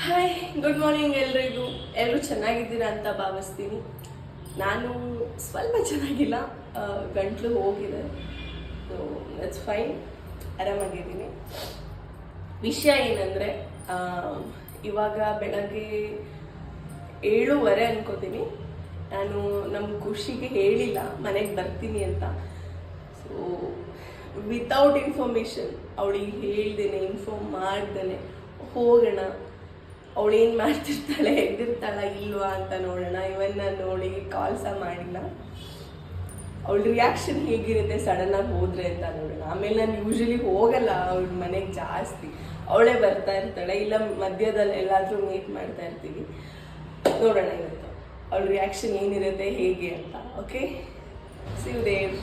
Hi, good morning ಎಲ್ರಿಗೂ. ಎಲ್ಲರೂ ಚೆನ್ನಾಗಿದ್ದೀರಾ ಅಂತ ಭಾವಿಸ್ತೀನಿ. ನಾನು ಸ್ವಲ್ಪ ಚೆನ್ನಾಗಿಲ್ಲ, ಗಂಟ್ಲು ಹೋಗಿದೆ. ಸೊ ಇಟ್ಸ್ ಫೈನ್, ಆರಾಮಾಗಿದ್ದೀನಿ. ವಿಷಯ ಏನಂದರೆ, ಇವಾಗ ಬೆಳಗ್ಗೆ 7:15 ಅನ್ಕೋತೀನಿ. ನಾನು ನಮ್ಮ ಖುಷಿಗೆ ಹೇಳಿಲ್ಲ ಮನೆಗೆ ಬರ್ತೀನಿ ಅಂತ. ಸೊ ವಿತೌಟ್ ಇನ್ಫಾರ್ಮೇಷನ್, ಅವಳಿಗೆ ಹೇಳ್ದೇನೆ, ಇನ್ಫಾರ್ಮ್ ಮಾಡ್ದೇನೆ ಹೋಗೋಣ, ಅವಳೇನು ಮಾಡ್ತಿರ್ತಾಳೆ, ಎದ್ದಿರ್ತಾಳ ಇಲ್ವಾ ಅಂತ ನೋಡೋಣ. ಇವನ್ ನಾನು ಅವಳಿಗೆ ಕಾಲ್ ಸಹ ಮಾಡಿಲ್ಲ. ಅವಳ ರಿಯಾಕ್ಷನ್ ಹೇಗಿರುತ್ತೆ ಸಡನ್ನಾಗಿ ಹೋದ್ರೆ ಅಂತ ನೋಡೋಣ. ಆಮೇಲೆ ನಾನು ಯೂಶಲಿ ಹೋಗಲ್ಲ ಅವಳ ಮನೆಗೆ ಜಾಸ್ತಿ, ಅವಳೇ ಬರ್ತಾ ಇರ್ತಾಳೆ, ಇಲ್ಲ ಮಧ್ಯದಲ್ಲಿ ಎಲ್ಲಾದರೂ ಮೀಟ್ ಮಾಡ್ತಾ ಇರ್ತೀವಿ. ನೋಡೋಣ ಇವತ್ತು ಅವಳ ರಿಯಾಕ್ಷನ್ ಏನಿರುತ್ತೆ ಹೇಗೆ ಅಂತ. Okay, see you there.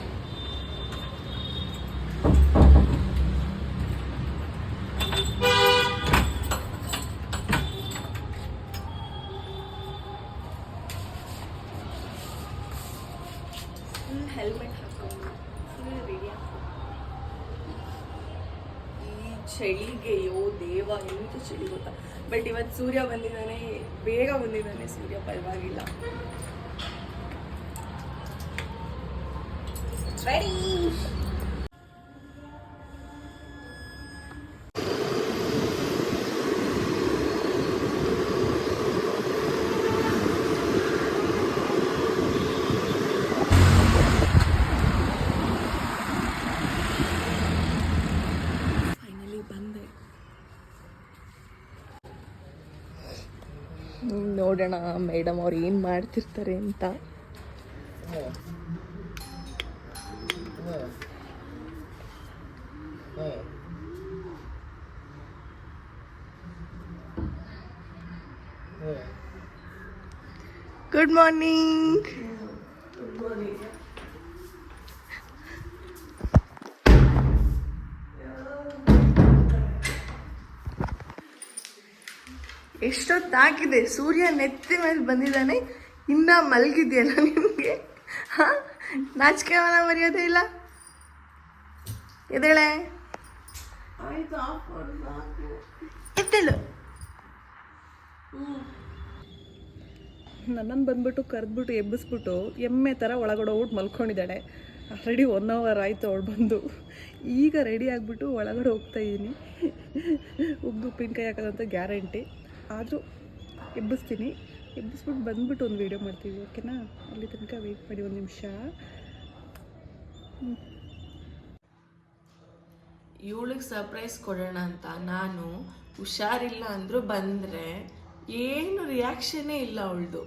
Helmet ಹಾಕೊಂಡು ಫುಲ್ ರೆಡಿ ಆಗ್ತದೆ. ಈ ಚಳಿಗೆ ದೇವ ಎಂತ ಚಳಿ ಗೊತ್ತಾ. ಬಟ್ ಇವತ್ತು ಸೂರ್ಯ ಬಂದಿದ್ದಾನೆ, ಬೇಗ ಬಂದಿದ್ದಾನೆ ಸೂರ್ಯ, ಪರವಾಗಿಲ್ಲ. ರೆಡಿ. ನೋಡೋಣ ಮೇಡಮ್ ಅವ್ರು ಏನು ಮಾಡ್ತಿರ್ತಾರೆ ಅಂತ. Good morning. ಎಷ್ಟೊತ್ತಾಗಿದೆ, ಸೂರ್ಯ ನೆತ್ತಿ ಮೇಲೆ ಬಂದಿದ್ದಾನೆ, ಇನ್ನ ಮಲಗಿದೆಯಲ್ಲ ನಿಮಗೆ? ನಾಚಿಕೆ ಮನ ಮರ್ಯಾದೆ ಇಲ್ಲ. ಎದ್ದೇಳೆ, ಎದ್ದೇಳು. ನನ್ನನ್ನು ಬಂದ್ಬಿಟ್ಟು ಕರೆದ್ಬಿಟ್ಟು ಎಬ್ಬಿಸ್ಬಿಟ್ಟು ಎಮ್ಮೆ ಥರ ಒಳಗಡೆ ಹೋಗ್ಬಿಟ್ಟು ಮಲ್ಕೊಂಡಿದ್ದಾಳೆ. ಆಲ್ರೆಡಿ 1 hour ಆಯಿತು ಅವಳು ಬಂದು. ಈಗ ರೆಡಿ ಆಗಿಬಿಟ್ಟು ಒಳಗಡೆ ಹೋಗ್ತಾಯಿದ್ದೀನಿ. ಉಗ್ದು ಉಪ್ಪಿನಕಾಯಿ ಹಾಕೋದಂತ ಗ್ಯಾರಂಟಿ. ಆದರೂ ಎಬ್ಬಿಸ್ತೀನಿ, ಎಬ್ಬಿಸ್ಬಿಟ್ಟು ಬಂದ್ಬಿಟ್ಟು ಒಂದು ವೀಡಿಯೋ ಮಾಡ್ತೀವಿ. ಓಕೆನಾ? ಅಲ್ಲಿ ತನಕ ವೆಯ್ಟ್ ಮಾಡಿ 1 ನಿಮಿಷ. ಇವಳಿಗೆ ಸರ್ಪ್ರೈಸ್ ಕೊಡೋಣ ಅಂತ ನಾನು ಹುಷಾರಿಲ್ಲ ಅಂದರೂ ಬಂದರೆ ಏನು ರಿಯಾಕ್ಷನ್ನೇ ಇಲ್ಲ ಅವಳದು.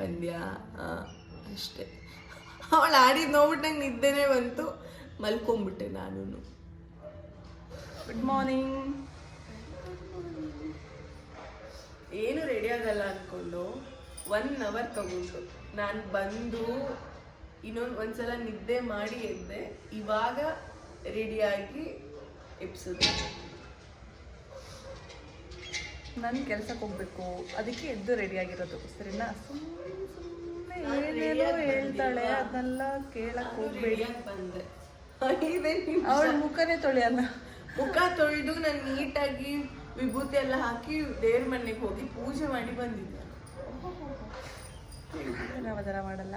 ಬಂದ್ಯಾ ಅಷ್ಟೇ. ಅವಳು ಆಡಿದ್ದು ನೋಡ್ಬಿಟ್ಟು ನಂಗೆ ನಿದ್ದೆನೇ ಬಂತು, ಮಲ್ಕೊಂಬಿಟ್ಟೆ ನಾನು. Good morning. ಏನು ರೆಡಿ ಆಗಲ್ಲ ಅಂದ್ಕೊಂಡು 1 hour ತಗೊಂಡು ನಾನು ಬಂದು ಒಂದ್ಸಲ ನಿದ್ದೆ ಮಾಡಿ ಎದ್ದೆ. ಇವಾಗ ರೆಡಿಯಾಗಿ ಎಬ್ಸಿದೆ. ನಾನು ಕೆಲ್ಸಕ್ಕೆ ಹೋಗ್ಬೇಕು, ಅದಕ್ಕೆ ಎದ್ದು ರೆಡಿಯಾಗಿರೋದು. ಸರಿನಾ? ಸುಮ್ಮನೆ ಹೇಳ್ತಾಳೆ, ಅದನ್ನೆಲ್ಲ ಕೇಳಕ್ಕೆ ಹೋಗ್ಬೇಡಿ. ಬಂದೆ, ಅವಳ ಮುಖನೇ ತೊಳೆಯಲ್ಲ. ಮುಖ ತೊಳೆದು ನಾನು ನೀಟಾಗಿ ವಿಭೂತಿ ಎಲ್ಲ ಹಾಕಿ ದೇವ್ರ ಮನೆಗೆ ಹೋಗಿ ಪೂಜೆ ಮಾಡಿ ಬಂದಿದ್ದೆ. ನಾವು ಅದರ ಮಾಡಲ್ಲ.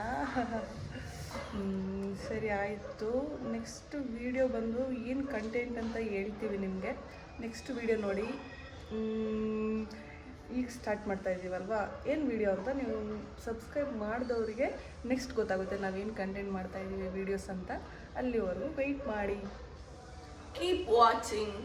ಸರಿ ಆಯಿತು. ನೆಕ್ಸ್ಟ್ ವಿಡಿಯೋ ಬಂದು ಏನು ಕಂಟೆಂಟ್ ಅಂತ ಹೇಳ್ತೀವಿ ನಿಮಗೆ. ನೆಕ್ಸ್ಟ್ ವಿಡಿಯೋ ನೋಡಿ. ಈಗ ಸ್ಟಾರ್ಟ್ ಮಾಡ್ತಾ ಇದ್ದೀವಲ್ವಾ, ಏನು ವಿಡಿಯೋ ಅಂತ ನೀವು ಸಬ್ಸ್ಕ್ರೈಬ್ ಮಾಡಿದವರಿಗೆ ನೆಕ್ಸ್ಟ್ ಗೊತ್ತಾಗುತ್ತೆ ನಾವೇನು ಕಂಟೆಂಟ್ ಮಾಡ್ತಾ ಇದ್ದೀವಿ ವೀಡಿಯೋಸ್ ಅಂತ. ಅಲ್ಲಿವರೆಗೂ ವೆಯ್ಟ್ ಮಾಡಿ. Keep watching.